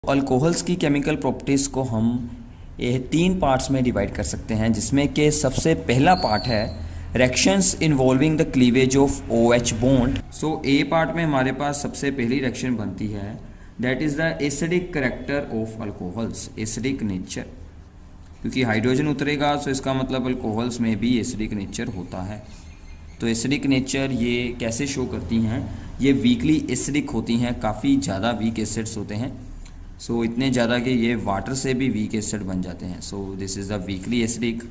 Alcohols की chemical properties को हम ये 3 पार्ट्स में डिवाइड कर सकते हैं, जिसमें कि सबसे पहला पार्ट है reactions involving the cleavage of OH bond. So A part में हमारे पास सबसे पहली रिएक्शन बनती है, that is the acidic character of alcohols, acidic nature. क्योंकि हाइड्रोजन उतरेगा तो इसका मतलब अल्कोहल्स में भी एसिडिक नेचर होता है। तो एसिडिक नेचर ये कैसे शो करती हैं, ये वीकली एसिडिक होती हैं, काफ़ी ज़्यादा वीक एसिड्स होते हैं। सो इतने ज़्यादा कि ये वाटर से भी वीक एसिड बन जाते हैं। So this is the weakly acidic.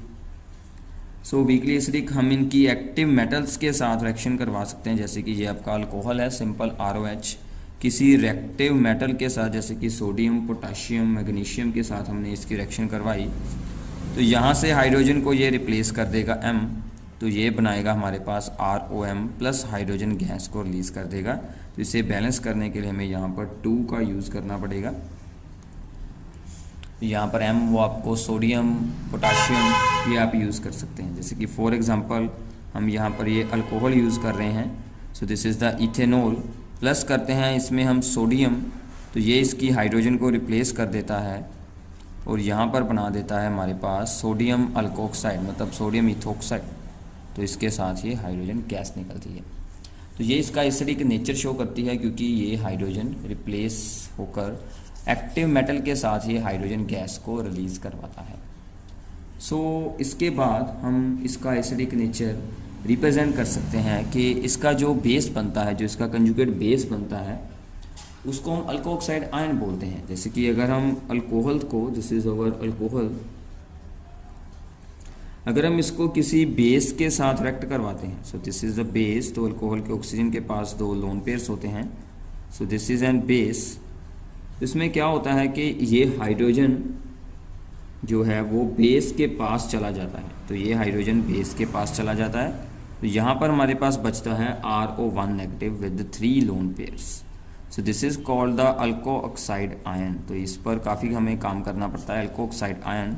So weakly acidic हम इनकी एक्टिव मेटल्स के साथ रिएक्शन करवा सकते हैं, जैसे कि ये आपका अल्कोहल है सिंपल ROH, किसी रिएक्टिव मेटल के साथ जैसे कि सोडियम, पोटाशियम, मैग्नीशियम के साथ हमने इसकी रिएक्शन करवाई तो यहाँ से हाइड्रोजन को ये रिप्लेस कर देगा M, तो ये बनाएगा हमारे पास ROM प्लस हाइड्रोजन गैस को रिलीज़ कर देगा। तो इसे बैलेंस करने के लिए हमें यहाँ पर 2 का यूज़ करना पड़ेगा। यहाँ पर M वो आपको सोडियम, पोटाशियम ये आप यूज़ कर सकते हैं। जैसे कि फॉर एग्जांपल हम यहाँ पर ये अल्कोहल यूज़ कर रहे हैं, so this is the ethanol, plus करते हैं इसमें हम सोडियम, तो ये इसकी हाइड्रोजन को रिप्लेस कर देता है और यहाँ पर बना देता है हमारे पास सोडियम अल्कोक्साइड, मतलब सोडियम इथोक्साइड। तो इसके साथ ये हाइड्रोजन गैस निकलती है। तो ये इसका एसिडिक नेचर शो करती है, क्योंकि ये हाइड्रोजन रिप्लेस होकर एक्टिव मेटल के साथ ये हाइड्रोजन गैस को रिलीज़ करवाता है। सो इसके बाद हम इसका एसिडिक नेचर रिप्रेजेंट कर सकते हैं कि इसका जो बेस बनता है, जो इसका कंजुगेट बेस बनता है, उसको हम अल्कोक्साइड आयन बोलते हैं। जैसे कि अगर हम अल्कोहल को, दिस इज अवर अल्कोहल, अगर हम इसको किसी बेस के साथ रिएक्ट करवाते हैं, सो दिस इज द बेस, तो अल्कोहल के ऑक्सीजन के पास 2 लोन पेयर्स होते हैं, सो दिस इज एन बेस। इसमें क्या होता है कि ये हाइड्रोजन जो है वो बेस के पास चला जाता है, तो ये हाइड्रोजन बेस के पास चला जाता है, तो यहाँ पर हमारे पास बचता है RO1 negative with 3 lone pairs. So this is called the alkoxide ion. तो इस पर काफ़ी हमें काम करना पड़ता है, अल्कोऑक्साइड आयन।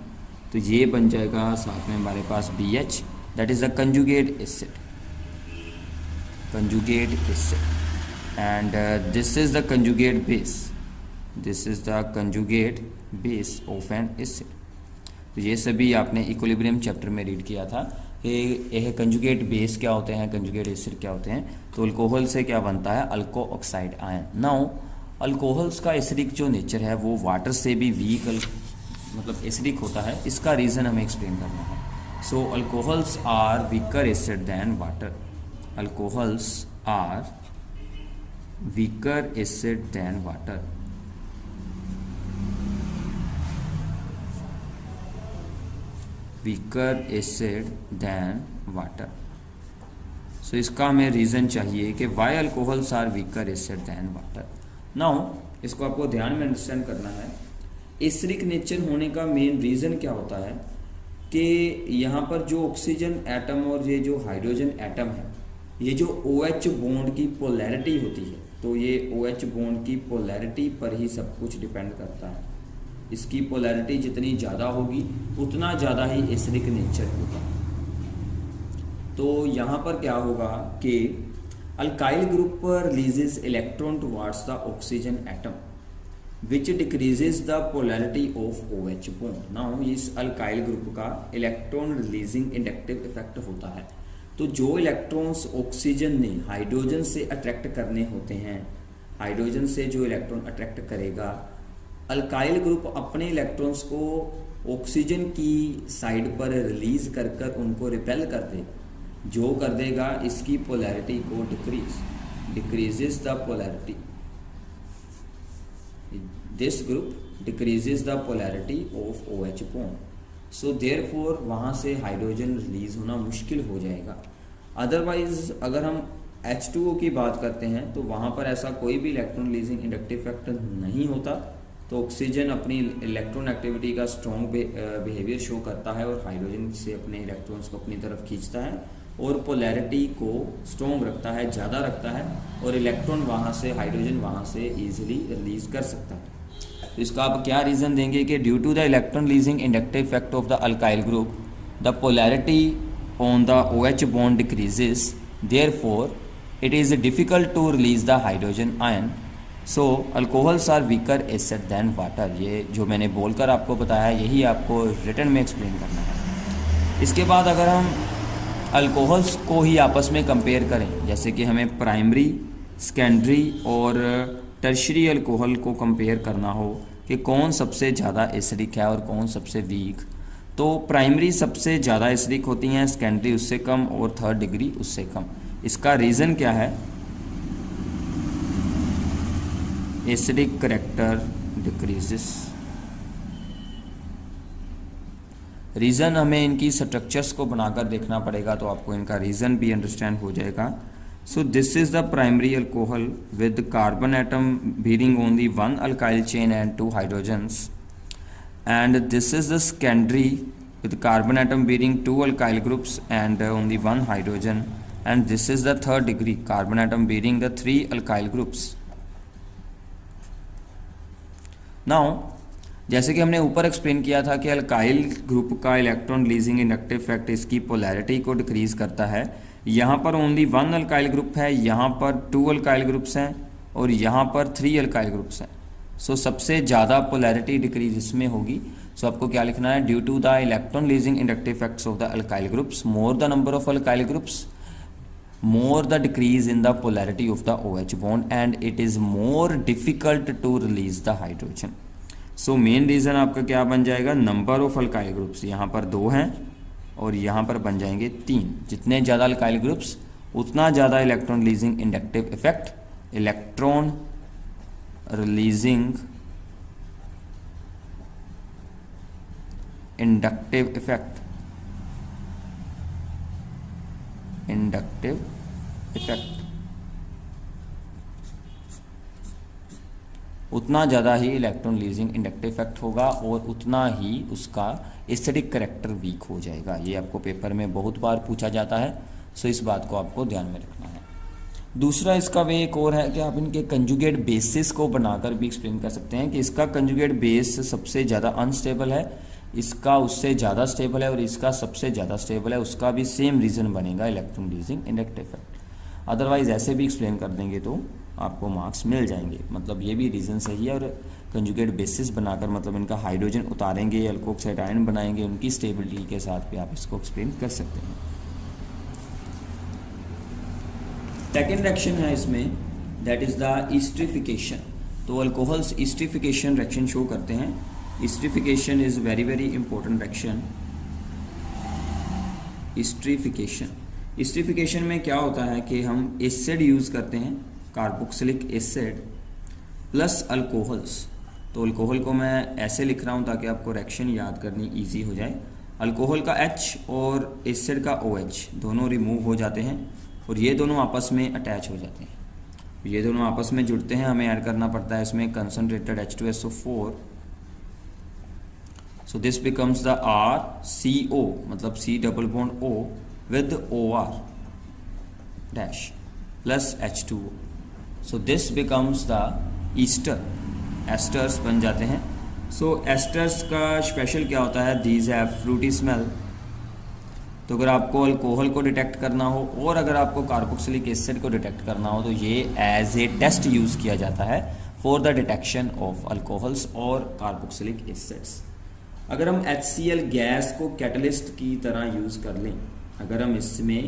तो ये बन जाएगा साथ में हमारे पास BH, that is the conjugate acid, conjugate acid, and this is the conjugate base, this is the conjugate base of N acid. तो ये सभी आपने इक्विलिब्रियम चैप्टर में रीड किया था कि यह कंजुगेट बेस क्या होते हैं, कंजुगेट एसिड क्या होते हैं। तो अल्कोहल से क्या बनता है, अल्कोऑक्साइड आयन। नाउ अल्कोहल्स का एसिडिक जो नेचर है वो वाटर से भी वीक मतलब एसिडिक होता है। इसका रीज़न हमें एक्सप्लेन करना है। So alcohols are weaker acid than water, alcohols are weaker acid than water. Weaker acid than water. So इसका हमें रीज़न चाहिए कि why alcohols are weaker acid than water. Now इसको आपको ध्यान में अंडरस्टैंड करना है। एसिडिक नेचर होने का मेन रीज़न क्या होता है कि यहाँ पर जो ऑक्सीजन एटम और ये जो हाइड्रोजन एटम है, ये जो OH बॉन्ड की पोलैरिटी होती है, तो ये OH बॉन्ड की पोलैरिटी पर ही सब कुछ डिपेंड करता है। इसकी पोलैरिटी जितनी ज़्यादा होगी उतना ज़्यादा ही एसिडिक नेचर होगा। तो यहाँ पर क्या होगा कि alkyl group releases electron towards the oxygen atom which decreases the polarity of OH bond. Now इस अल्काइल ग्रुप का इलेक्ट्रॉन रिलीजिंग इंडक्टिव इफेक्ट होता है। तो जो इलेक्ट्रॉन्स ऑक्सीजन ने हाइड्रोजन से अट्रैक्ट करने होते हैं, हाइड्रोजन से जो इलेक्ट्रॉन अट्रैक्ट करेगा, अल्काइल ग्रुप अपने इलेक्ट्रॉन्स को ऑक्सीजन की साइड पर रिलीज कर कर उनको रिपेल कर दे, जो कर देगा इसकी पोलैरिटी को decreases the polarity, this group decreases the polarity of OH bond. So therefore वहाँ से हाइड्रोजन रिलीज होना मुश्किल हो जाएगा। अदरवाइज अगर हम H2O की बात करते हैं तो वहाँ पर ऐसा कोई भी इलेक्ट्रॉन रिलीजिंग इंडक्टिव फैक्टर नहीं होता। तो ऑक्सीजन अपनी इलेक्ट्रॉन एक्टिविटी का स्ट्रॉन्ग बिहेवियर शो करता है और हाइड्रोजन से अपने इलेक्ट्रॉन्स को अपनी तरफ खींचता है और पोलैरिटी को स्ट्रॉन्ग रखता है, ज़्यादा रखता है, और इलेक्ट्रॉन वहाँ से, हाइड्रोजन वहाँ से ईजिली रिलीज कर सकता है। तो इसका आप क्या रीज़न देंगे कि due to the electron releasing inductive effect of the alkyl group the polarity on the OH bond decreases, therefore it is difficult to release the hydrogen ion so alcohols are weaker acid than water. ये जो मैंने बोलकर आपको बताया यही आपको written में explain करना है। इसके बाद अगर हम अल्कोहल्स को ही आपस में कंपेयर करें, जैसे कि हमें प्राइमरी, सेकेंडरी और टर्शरी अल्कोहल को कंपेयर करना हो कि कौन सबसे ज़्यादा एसिडिक है और कौन सबसे वीक, तो प्राइमरी सबसे ज़्यादा एसिडिक होती हैं, सेकेंडरी उससे कम और थर्ड डिग्री उससे कम। इसका रीज़न क्या है? Acidic character decreases. रीज़न हमें इनकी स्ट्रक्चर्स को बनाकर देखना पड़ेगा तो आपको इनका रीज़न भी अंडरस्टैंड हो जाएगा। So this is the primary alcohol with carbon atom bearing only one alkyl chain and two hydrogens, and this is the secondary with carbon atom bearing two alkyl groups and only one hydrogen, and this is the third degree, carbon atom bearing the three alkyl groups. Now जैसे कि हमने ऊपर explain किया था कि alkyl group का electron releasing inductive effect इसकी polarity को डिक्रीज करता है। यहाँ पर ओनली वन अल्काइल ग्रुप है, यहाँ पर टू अल्काइल ग्रुप्स हैं और यहाँ पर थ्री अल्काइल ग्रुप्स हैं। सो सबसे ज़्यादा पोलैरिटी डिक्रीज इसमें होगी। सो आपको क्या लिखना है? Due to the electron releasing inductive effects of the alkyl groups, more the number of alkyl groups, more the decrease in the polarity of the OH bond and it is more difficult to release the hydrogen. So main reason आपका क्या बन जाएगा? Number of alkyl groups, यहाँ पर 2 हैं और यहाँ पर बन जाएंगे 3। जितने ज़्यादा अल्काइल ग्रुप्स उतना ज़्यादा electron releasing inductive effect, electron releasing inductive effect, inductive effect उतना ज़्यादा ही इलेक्ट्रॉन रिलीजिंग इंडक्टिव इफेक्ट होगा और उतना ही उसका एसिडिक करेक्टर वीक हो जाएगा। ये आपको पेपर में बहुत बार पूछा जाता है, सो इस बात को आपको ध्यान में रखना है। दूसरा इसका वे एक और है कि आप इनके कंजुगेट बेसिस को बनाकर भी एक्सप्लेन कर सकते हैं कि इसका कंजुगेट बेस सबसे ज़्यादा अनस्टेबल है, इसका उससे ज़्यादा स्टेबल है और इसका सबसे ज़्यादा स्टेबल है, उसका भी सेम रीज़न बनेगा electron releasing inductive effect. Otherwise ऐसे भी एक्सप्लेन कर देंगे तो आपको मार्क्स मिल जाएंगे। मतलब ये भी रीज़न सही है और कंजुगेट बेसिस बनाकर मतलब इनका हाइड्रोजन उतारेंगे, अल्कोक्साइड आयन बनाएंगे, उनकी स्टेबिलिटी के साथ भी आप इसको एक्सप्लेन कर सकते हैं। सेकेंड रिएक्शन है इसमें, दैट इज़ द ईस्ट्रिफिकेशन। तो अल्कोहल्स ईस्ट्रिफिकेशन रिएक्शन शो करते हैं। Esterification is very very important reaction. Esterification में क्या होता है कि हम एसिड यूज़ करते हैं, कार्बोक्सिलिक एसिड प्लस अल्कोहल्स। तो अल्कोहल को मैं ऐसे लिख रहा हूँ ताकि आपको रिएक्शन याद करनी इजी हो जाए। अल्कोहल का H और एसिड का OH दोनों रिमूव हो जाते हैं और ये दोनों आपस में अटैच हो जाते हैं। ये दोनों आपस में जुड़ते हैं, हमें ऐड करना पड़ता है इसमें concentrated H2SO4। So this becomes the RCO, मतलब C double bond O with OR dash plus H2O. So this becomes the ester. Asters बन जाते हैं। सो एस्टर्स का स्पेशल क्या होता है? These have Frooti smell. तो अगर आपको अल्कोहल को डिटेक्ट करना हो और अगर आपको कार्बोक्सिलिक एसिड को डिटेक्ट करना हो तो ये एज ए टेस्ट यूज़ किया जाता है for the detection of alcohols और कार्बोक्सिलिक एसिड्स। अगर हम HCl गैस को कैटलिस्ट की तरह यूज़ कर लें, अगर हम इसमें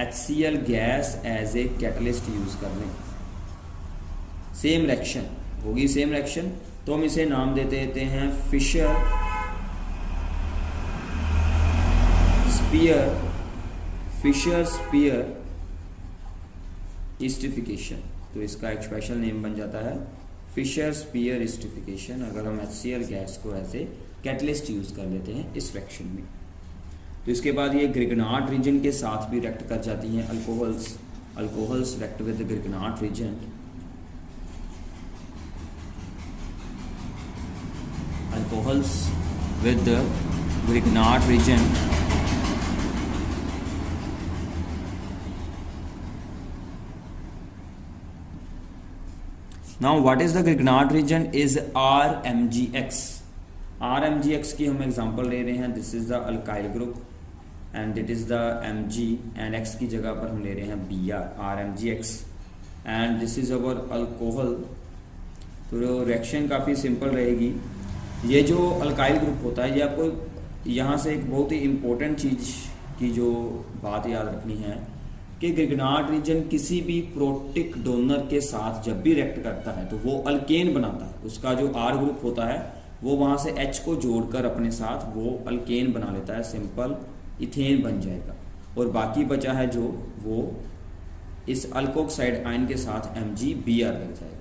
HCl gas as a catalyst use कर लें, सेम रिएक्शन होगी, सेम रिएक्शन। तो हम इसे नाम दे देते हैं फिशर स्पीयर ईस्टिफिकेशन। तो इसका एक स्पेशल नेम बन जाता है फिशर स्पीयर ईस्टिफिकेशन, अगर हम HCl गैस को एज ए कैटलिस्ट यूज़ कर लेते हैं इस रिएक्शन में। तो इसके बाद ये ग्रिग्नार्ड रीजन के साथ भी रिएक्ट कर जाती हैं alcohols react with Grignard reason. Alcohols with the Grignard region now what is the Grignard region is RMGX। RMGX की हम एग्जांपल ले रहे हैं, this is the alkyl group and it is the Mg and X की जगह पर हम ले रहे हैं Br, RMGX, and this is our alcohol तो रिएक्शन काफ़ी सिंपल रहेगी। ये जो अल्काइल ग्रुप होता है, ये आपको यहाँ से एक बहुत ही इम्पोर्टेंट चीज़ की जो बात याद रखनी है कि ग्रिग्नार्ड रीजन किसी भी प्रोटिक डोनर के साथ जब भी रिएक्ट करता है तो वो अल्केन बनाता है। उसका जो आर ग्रुप होता है वो वहाँ से H को जोड़कर अपने साथ वो अल्केन बना लेता है, सिंपल इथेन बन जाएगा। और बाकी बचा है जो वो इस अल्कोक्साइड आयन के साथ MgBr लग जाएगा।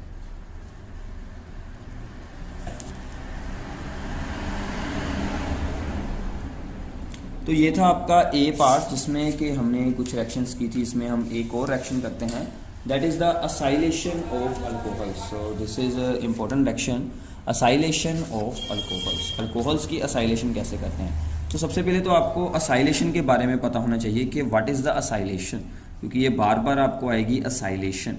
तो ये था आपका ए पार्ट जिसमें कि हमने कुछ रिएक्शंस की थी। इसमें हम एक और रिएक्शन करते हैं, that is the acylation of alcohols. So this is important reaction, acylation of alcohols. Alcohols की असाइलेशन कैसे करते हैं? तो सबसे पहले तो आपको असाइलेशन के बारे में पता होना चाहिए कि व्हाट इज़ द असाइलेशन, क्योंकि ये बार बार आपको आएगी असाइलेशन।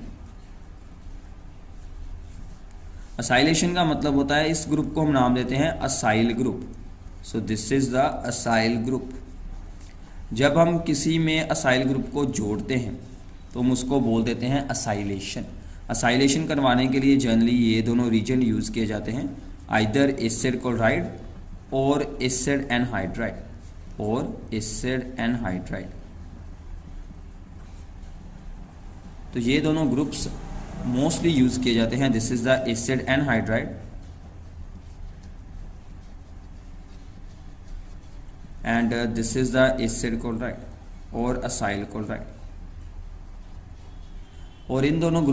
असाइलेशन का मतलब होता है, इस ग्रुप को हम नाम देते हैं acyl group. So this is the acyl group. जब हम किसी में असाइल ग्रुप को जोड़ते हैं तो हम उसको बोल देते हैं असाइलेशन। असाइलेशन करवाने के लिए जनरली ये दोनों रीजन यूज़ किए जाते हैं, आइदर एसिड क्लोराइड और एसिड एनहाइड्राइड और एसिड एनहाइड्राइड। तो ये दोनों ग्रुप्स मोस्टली यूज़ किए जाते हैं। This is the acid anhydride and this is the acid chloride और असाइल क्लोराइड। और इन दोनों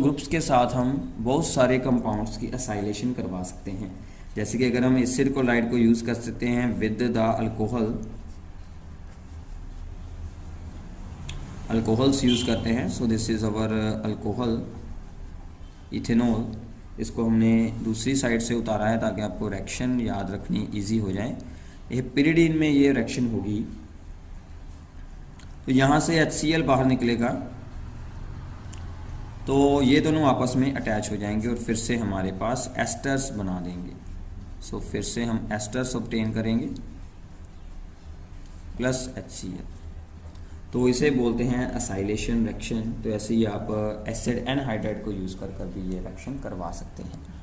ग्रुप्स के साथ हम बहुत सारे कंपाउंड्स की असाइलेशन करवा सकते हैं। जैसे कि अगर हम एसिड क्लोराइड को यूज़ कर सकते हैं विद द अल्कोहल्स यूज़ करते हैं। So this is our alcohol ethanol. इसको हमने दूसरी साइड से उतारा है ताकि आपको रिएक्शन याद रखनी इजी हो जाए। ये पिरिडीन में ये रिएक्शन होगी तो यहाँ से HCl बाहर निकलेगा, तो ये दोनों आपस में अटैच हो जाएंगे और फिर से हमारे पास एस्टर्स बना देंगे। सो फिर से हम एस्टर्स ऑब्टेन करेंगे प्लस HCl, तो इसे बोलते हैं असाइलेशन रिएक्शन। तो ऐसे ही आप एसिड एनहाइड्राइड को यूज़ कर भी ये रिएक्शन करवा सकते हैं।